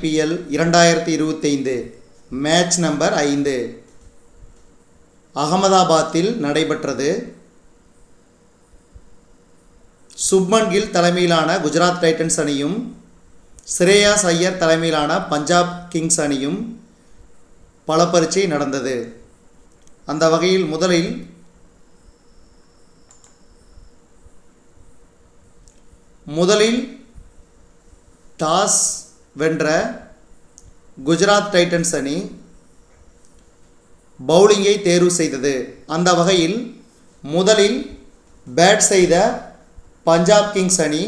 IPL 2025 match number 5 அகமதாபாத்தில் நடைபெற்றது. சுப்மன் கில் தலைமையிலான குஜராத் டைட்டன்ஸ் அணியும் ஸ்ரேயாஸ் ஐயர் தலைமையிலான பஞ்சாப் கிங்ஸ் அணியும் பலப்பரீட்சை நடந்தது. அந்த வகையில் முதலில் டாஸ் வென்ற குஜராத் டைட்டன்ஸ் அணி பவுலிங்கை தேர்வு செய்தது. அந்த வகையில் முதலில் பேட் செய்த பஞ்சாப் கிங்ஸ் அணி,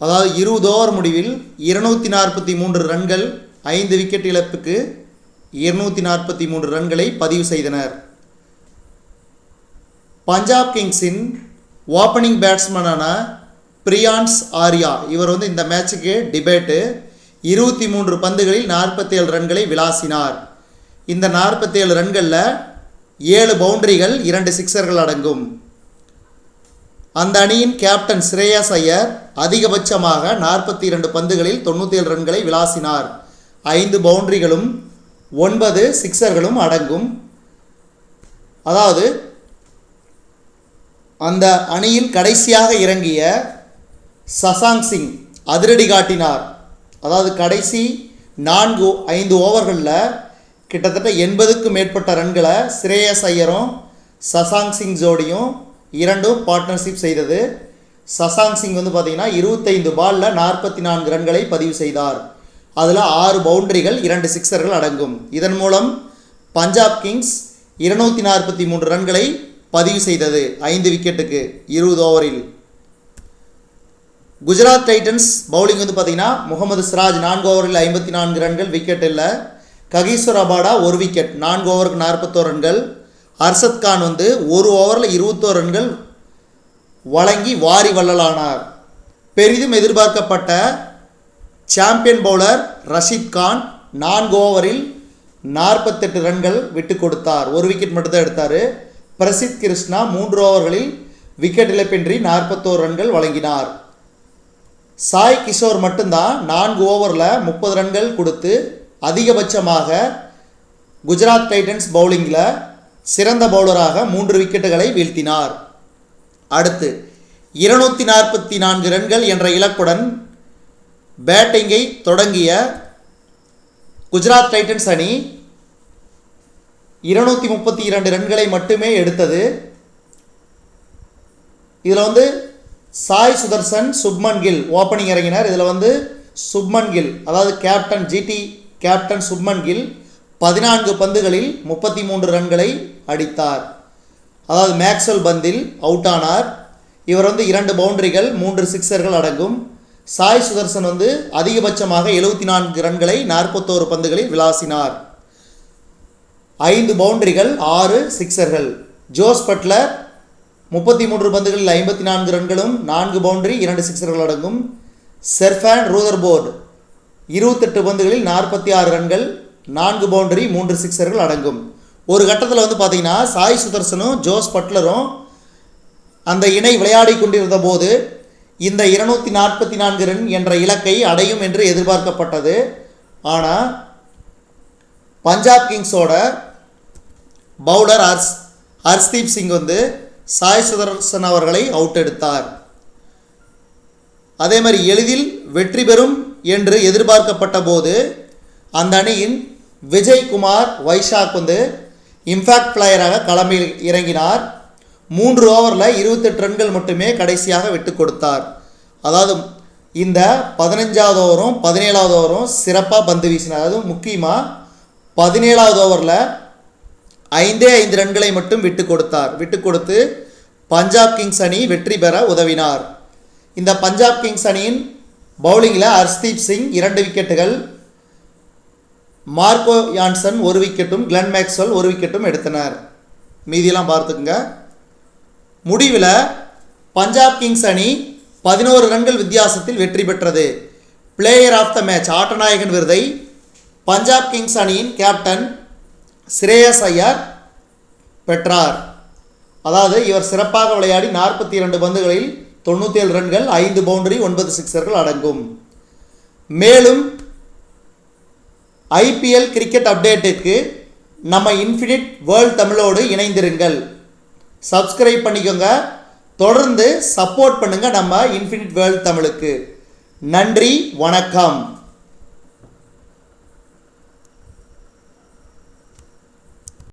அதாவது 20 ஓவர் முடிவில் 243 ரன்கள், 5 விக்கெட் இழப்புக்கு 243 ரன்களை பதிவு செய்தனர். பஞ்சாப் கிங்ஸின் ஓப்பனிங் பேட்ஸ்மேனான பிரியான்ஸ் ஆர்யா, இவர் இந்த மேட்சுக்கு டிபேட்டு 23 பந்துகளில் 47 ரன்களை விளாசினார். இந்த 47 ரன்களில் 7 பவுண்டரிகள் 2 சிக்ஸர்கள் அடங்கும். அந்த அணியின் கேப்டன் ஸ்ரேயாஸ் ஐயர் அதிகபட்சமாக 42 பந்துகளில் 97 ரன்களை விளாசினார். 5 பவுண்டரிகளும் 9 சிக்ஸர்களும் அடங்கும். அதாவது அந்த அணியில் கடைசியாக இறங்கிய சசாங்க் சிங் அதிரடி காட்டினார். அதாவது கடைசி 4-5 ஓவர்களில் கிட்டத்தட்ட 80க்கும் மேற்பட்ட ரன்களை ஸ்ரேயாஸ் ஐயரும் சசாங்க் சிங் ஜோடியும் இரண்டும் பார்ட்னர்ஷிப் செய்தது. சசாங்க் சிங் பார்த்திங்கன்னா 25 பாலில் 44 ரன்களை பதிவு செய்தார். அதில் 6 பவுண்டரிகள் 2 சிக்ஸர்கள் அடங்கும். இதன் மூலம் பஞ்சாப் கிங்ஸ் 243 ரன்களை பதிவு செய்தது 5 விக்கெட்டுக்கு 20 ஓவரில். குஜராத் டைட்டன்ஸ் பவுலிங் பார்த்திங்கன்னா முகமது சிராஜ் 4 ஓவரில் 54 ரன்கள், விக்கெட் இல்லை. ககிசோர் ரபாடா 1 விக்கெட், 4 ஓவருக்கு 41 ரன்கள். அர்ஷத் கான் 1 ஓவரில் 21 ரன்கள் வழங்கி வாரி வள்ளலானார். பெரிதும் எதிர்பார்க்கப்பட்ட சாம்பியன் பவுலர் ரஷீத் கான் 4 ஓவரில் 48 ரன்கள் விட்டு கொடுத்தார், 1 விக்கெட் மட்டும்தான் எடுத்தார். பிரசித் கிருஷ்ணா 3 ஓவர்களில் விக்கெட் இழப்பின்றி 41 ரன்கள் வழங்கினார். சாய் கிஷோர் மட்டும்தான் 4 ஓவரில் 30 ரன்கள் கொடுத்து அதிகபட்சமாக குஜராத் டைட்டன்ஸ் பவுலிங்கில் சிறந்த பவுலராக 3 விக்கெட்டுகளை வீழ்த்தினார். அடுத்து 244 ரன்கள் என்ற இலக்குடன் பேட்டிங்கை தொடங்கிய குஜராத் டைட்டன்ஸ் அணி 232 ரன்களை மட்டுமே எடுத்தது. இதில் சாய் சுதர்சன், சுப்மன் கில் ஓப்பனிங் இறங்கினார். இதில் சுப்மன் கில், அதாவது கேப்டன் சுப்மன் கில் 14 பந்துகளில் 33 ரன்களை அடித்தார். அதாவது மேக்ஸ்வெல் பந்தில் அவுட் ஆனார். இவர் 2 பவுண்டரிகள் 3 சிக்ஸர்கள் அடங்கும். சாய் சுதர்சன் அதிகபட்சமாக 74 ரன்களை 41 பந்துகளில் விளாசினார். 5 பவுண்டரிகள் 6 சிக்ஸர்கள். ஜோஸ் பட்லர் 33 பந்துகளில் 54 ரன்களும் 4 பவுண்டரி 2 சிக்ஸர்கள் அடங்கும். செர்ஃபான் ரூதர்போர்டு 28 பந்துகளில் 46 ரன்கள், 4 பவுண்டரி 3 சிக்ஸர்கள் அடங்கும். ஒரு கட்டத்தில் பார்த்திங்கன்னா சாய் சுதர்சனும் ஜோஸ் பட்லரும் அந்த இணை விளையாடி கொண்டிருந்த போது இந்த 244 ரன் என்ற இலக்கை அடையும் என்று எதிர்பார்க்கப்பட்டது. ஆனால் பஞ்சாப் கிங்ஸோட பவுலர் ஹர்ஷ்தீப் சிங் சாய் சுதர்சன் அவர்களை அவுட் எடுத்தார். அதே மாதிரி எளிதில் வெற்றி பெறும் என்று எதிர்பார்க்கப்பட்ட போது அந்த அணியின் விஜய்குமார் வைஷாக் இம்பாக்ட் பிளேயராக களமில் இறங்கினார். 3 ஓவரில் 28 ரன்கள் மட்டுமே கடைசியாக விட்டு கொடுத்தார். அதாவது இந்த 15வது ஓவரும் 17வது ஓவரும் சிறப்பாக பந்து வீசினார். அதாவது முக்கியமாக 17வது ஓவரில் 5 ரன்களை மட்டும் விட்டு கொடுத்து பஞ்சாப் கிங்ஸ் அணி வெற்றி பெற உதவினார். இந்த பஞ்சாப் கிங்ஸ் அணியின் பவுலிங்கில் ஹர்ஷ்தீப் சிங் 2 விக்கெட்டுகள், மார்க்கோ யான்சன் 1 விக்கெட்டும், கிளென் மேக்ஸ்வெல் 1 விக்கெட்டும் எடுத்தனர். மீதியெல்லாம் பார்த்துக்குங்க. முடிவில் பஞ்சாப் கிங்ஸ் அணி 11 ரன்கள் வித்தியாசத்தில் வெற்றி பெற்றது. பிளேயர் ஆஃப் த மேட்ச் ஆட்டநாயகன் விருதை பஞ்சாப் கிங்ஸ் அணியின் கேப்டன் ஸ்ரேயாஸ் ஐயர் பெற்றார். அதாவது இவர் சிறப்பாக விளையாடி 42 பந்துகளில் 97 ரன்கள், 5 பவுண்டரி, 9 சிக்ஸர்கள் அடங்கும். மேலும் ஐபிஎல் கிரிக்கெட் அப்டேட்டுக்கு நம்ம இன்ஃபினிட் வேர்ல்ட் தமிழோடு இணைந்திருங்கள். சப்ஸ்கிரைப் பண்ணிக்கோங்க. தொடர்ந்து சப்போர்ட் பண்ணுங்கள் நம்ம இன்ஃபினிட் வேர்ல்ட் தமிழுக்கு. நன்றி, வணக்கம்.